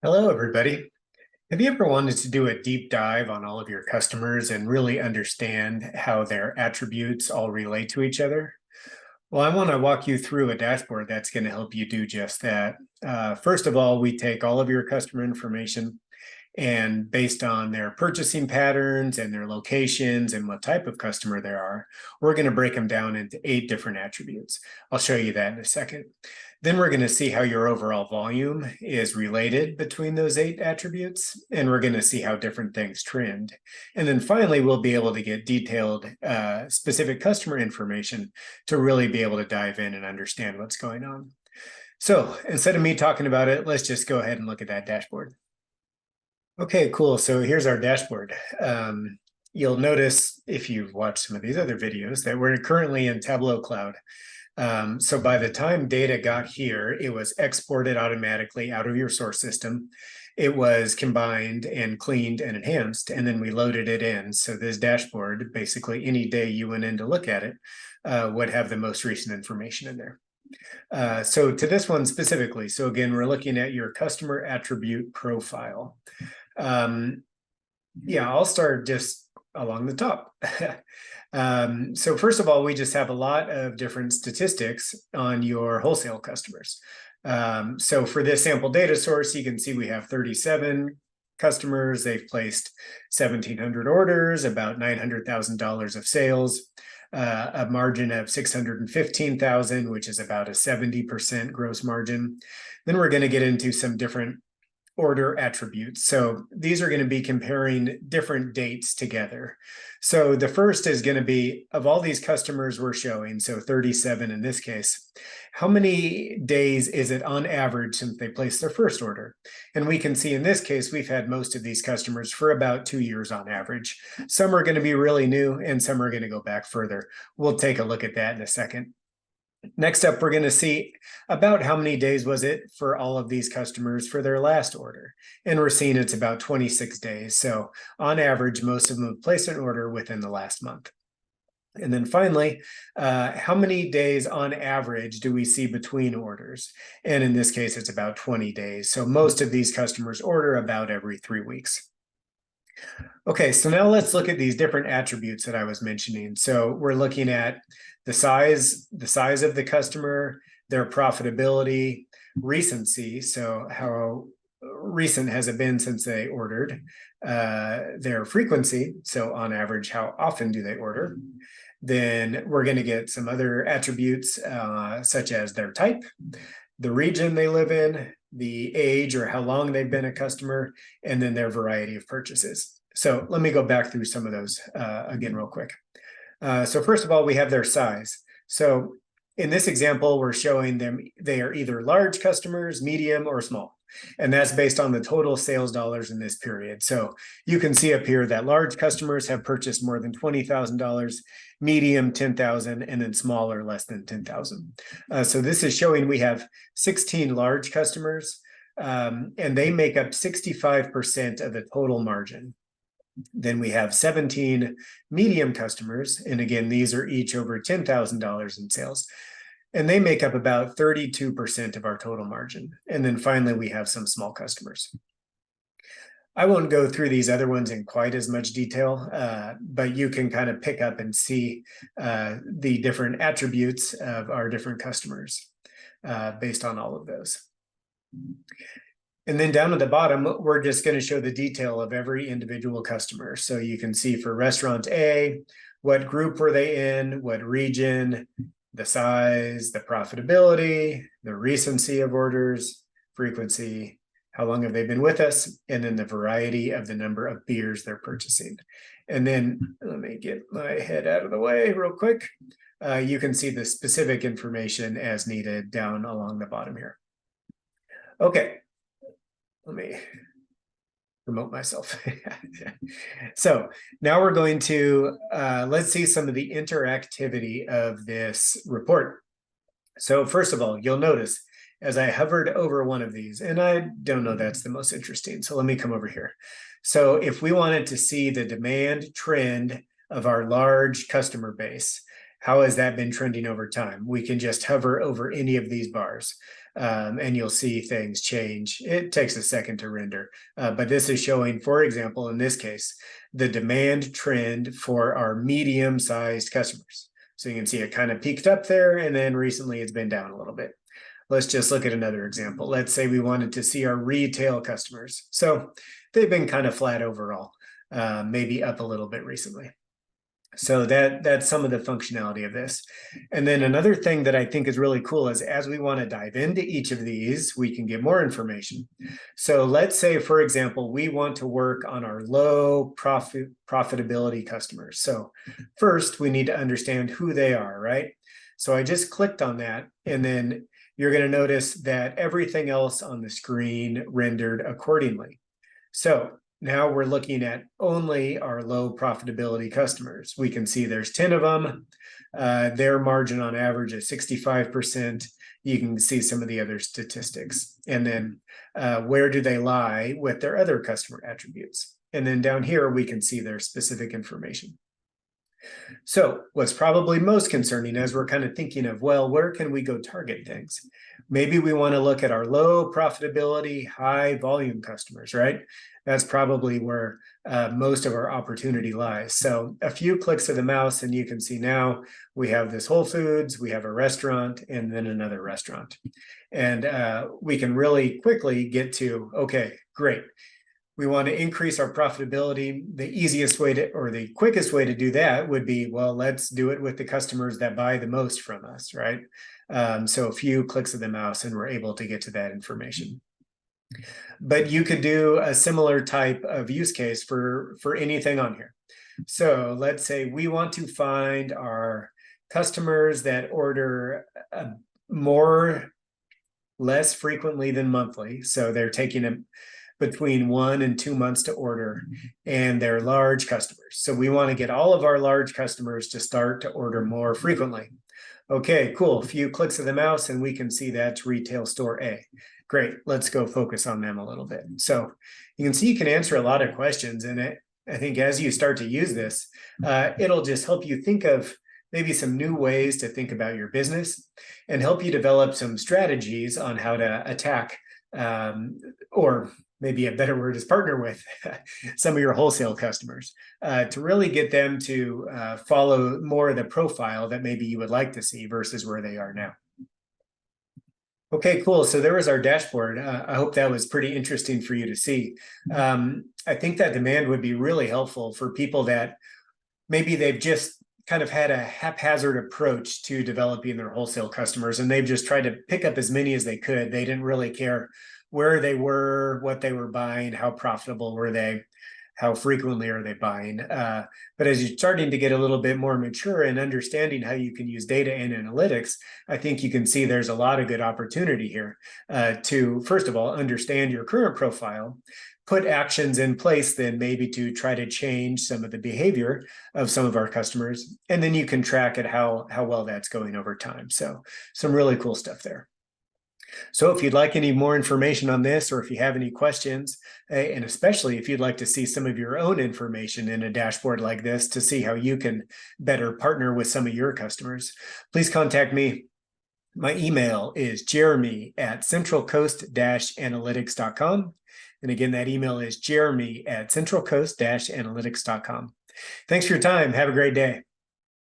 Hello, everybody. Have you ever wanted to do a deep dive on all of your customers and really understand how their attributes all relate to each other? Well, I want to walk you through a dashboard that's going to help you do just that. First of all, we take all of your customer information, and based on their purchasing patterns and their locations and what type of customer they are, we're going to break them down into 8 different attributes. I'll show you that in a second. Then we're going to see how your overall volume is related between those 8 attributes, and we're going to see how different things trend. And then finally, we'll be able to get detailed, specific customer information to really be able to dive in and understand what's going on. So instead of me talking about it, let's just go ahead and look at that dashboard. Okay, cool. So here's our dashboard. You'll notice if you've watched some of these other videos that we're currently in Tableau Cloud. So by the time data got here, it was exported automatically out of your source system. It was combined and cleaned and enhanced, and then we loaded it in. So this dashboard, basically any day you went in to look at it, would have the most recent information in there. So to this one specifically, so again, we're looking at your customer attribute profile. Yeah, I'll start just along the top. So first of all, we just have a lot of different statistics on your wholesale customers. So for this sample data source, you can see we have 37 customers. They've placed 1,700 orders, about $900,000 of sales, a margin of $615,000, which is about a 70% gross margin. Then we're going to get into some different order attributes. So these are going to be comparing different dates together. So the first is going to be, of all these customers we're showing, so 37 in this case, how many days is it on average since they placed their first order? And we can see in this case, we've had most of these customers for about 2 years on average. Some are going to be really new and some are going to go back further. We'll take a look at that in a second. Next up, we're going to see about how many days was it for all of these customers for their last order. And we're seeing it's about 26 days. So on average, most of them have placed an order within the last month. And then finally, how many days on average do we see between orders? And in this case, it's about 20 days. So most of these customers order about every 3 weeks. Okay, so now let's look at these different attributes that I was mentioning. So we're looking at the size of the customer, their profitability, recency, so how recent has it been since they ordered, their frequency, so on average, how often do they order? Then we're going to get some other attributes such as their type, the region they live in, the age or how long they've been a customer, and then their variety of purchases. So let me go back through some of those again real quick. So first of all, we have their size. So in this example, we're showing them they are either large customers, medium, or small. And that's based on the total sales dollars in this period. So you can see up here that large customers have purchased more than $20,000, medium 10,000, and then smaller less than 10,000. So this is showing we have 16 large customers, and they make up 65% of the total margin. Then we have 17 medium customers. And again, these are each over $10,000 in sales. And they make up about 32% of our total margin. And then finally, we have some small customers. I won't go through these other ones in quite as much detail, but you can kind of pick up and see the different attributes of our different customers based on all of those. And then down at the bottom, we're just going to show the detail of every individual customer. So you can see for restaurant A, what group were they in, what region, the size, the profitability, the recency of orders, frequency, how long have they been with us, and then the variety of the number of beers they're purchasing. And then let me get my head out of the way real quick. You can see the specific information as needed down along the bottom here. Okay. Let me promote myself. So now we're going to, let's see some of the interactivity of this report. So first of all, you'll notice as I hovered over one of these, and I don't know that's the most interesting, so let me come over here. So if we wanted to see the demand trend of our large customer base, how has that been trending over time? We can just hover over any of these bars. and you'll see things change. It takes a second to render, but this is showing, for example, in this case, the demand trend for our medium-sized customers. So you can see it kind of peaked up there, and then recently it's been down a little bit. Let's just look at another example. Let's say we wanted to see our retail customers. So they've been kind of flat overall, maybe up a little bit recently. So that's some of the functionality of this. And then another thing that I think is really cool is as we want to dive into each of these, we can get more information. So let's say, for example, we want to work on our low profitability customers. So first, we need to understand who they are, right? So I just clicked on that, and then you're going to notice that everything else on the screen rendered accordingly. So now we're looking at only our low profitability customers. We can see there's 10 of them. Their margin on average is 65%. You can see some of the other statistics. And then where do they lie with their other customer attributes? And then down here, we can see their specific information. So what's probably most concerning as we're kind of thinking of, well, where can we go target things? Maybe we want to look at our low profitability, high volume customers, right? That's probably where most of our opportunity lies. So a few clicks of the mouse and you can see now we have this Whole Foods, we have a restaurant, and then another restaurant. And we can really quickly get to, okay, great. We want to increase our profitability. The easiest way to, or the quickest way to do that would be, well, let's do it with the customers that buy the most from us, right? So a few clicks of the mouse and we're able to get to that information. But you could do a similar type of use case for anything on here. So let's say we want to find our customers that order less frequently than monthly. So they're taking between 1 and 2 months to order, and they're large customers. So we want to get all of our large customers to start to order more frequently. Okay, cool. A few clicks of the mouse and we can see that's retail store A. Great, let's go focus on them a little bit. So you can see you can answer a lot of questions, and I think as you start to use this, it'll just help you think of maybe some new ways to think about your business and help you develop some strategies on how to attack or maybe a better word is partner with some of your wholesale customers to really get them to follow more of the profile that maybe you would like to see versus where they are now. Okay, cool. So there was our dashboard. I hope that was pretty interesting for you to see. I think that demand would be really helpful for people that maybe they've just kind of had a haphazard approach to developing their wholesale customers, and they've just tried to pick up as many as they could. They didn't really care where they were, what they were buying, how profitable were they, how frequently are they buying. But as you're starting to get a little bit more mature and understanding how you can use data and analytics, I think you can see there's a lot of good opportunity here to, first of all, understand your current profile, put actions in place then maybe to try to change some of the behavior of some of our customers, and then you can track it how well that's going over time. So some really cool stuff there. So if you'd like any more information on this, or if you have any questions, and especially if you'd like to see some of your own information in a dashboard like this to see how you can better partner with some of your customers, please contact me. My email is jeremy@centralcoast-analytics.com. And again, that email is jeremy@centralcoast-analytics.com. Thanks for your time. Have a great day.